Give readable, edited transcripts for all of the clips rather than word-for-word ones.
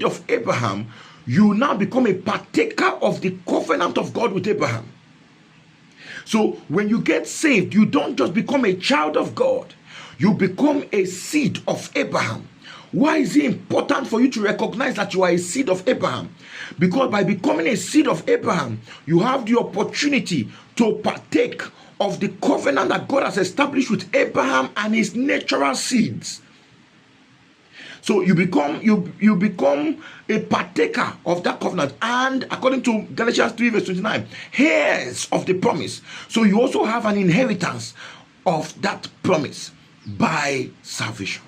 seed of Abraham, you now become a partaker of the covenant of God with Abraham. So when you get saved, you don't just become a child of God, you become a seed of Abraham. Why is it important for you to recognize that you are a seed of Abraham? Because by becoming a seed of Abraham, you have the opportunity to partake of the covenant that God has established with Abraham and his natural seeds. So you become a partaker of that covenant, and according to Galatians 3 verse 29, heirs of the promise. So you also have an inheritance of that promise by salvation.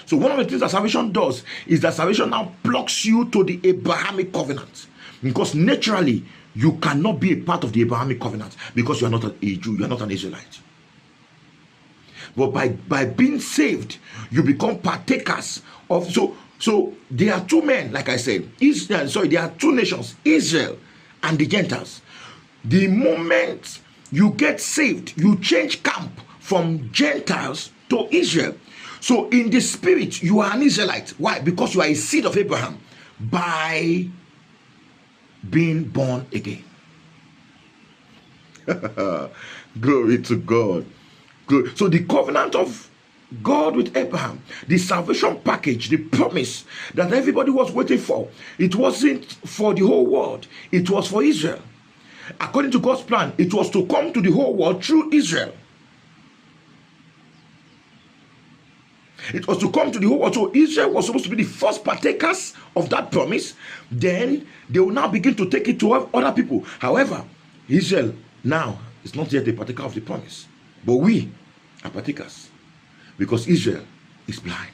So one of the things that salvation does is that salvation now plugs you to the Abrahamic covenant, because naturally you cannot be a part of the Abrahamic covenant because you are not a Jew, you are not an Israelite. But by being saved, you become partakers of. So there are two men, like I said, there are two nations, Israel and the Gentiles. The moment you get saved, you change camp from Gentiles to Israel. So in the spirit, you are an Israelite. Why? Because you are a seed of Abraham by being born again. Glory to God. Good. So the covenant of God with Abraham, the salvation package, the promise that everybody was waiting for, it wasn't for the whole world, it was for Israel. According to God's plan, it was to come to the whole world through Israel. It was to come to the whole world. So Israel was supposed to be the first partakers of that promise. Then they will now begin to take it to other people. However, Israel now is not yet a partaker of the promise. But we are partakers, because Israel is blind.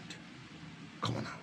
Come on now.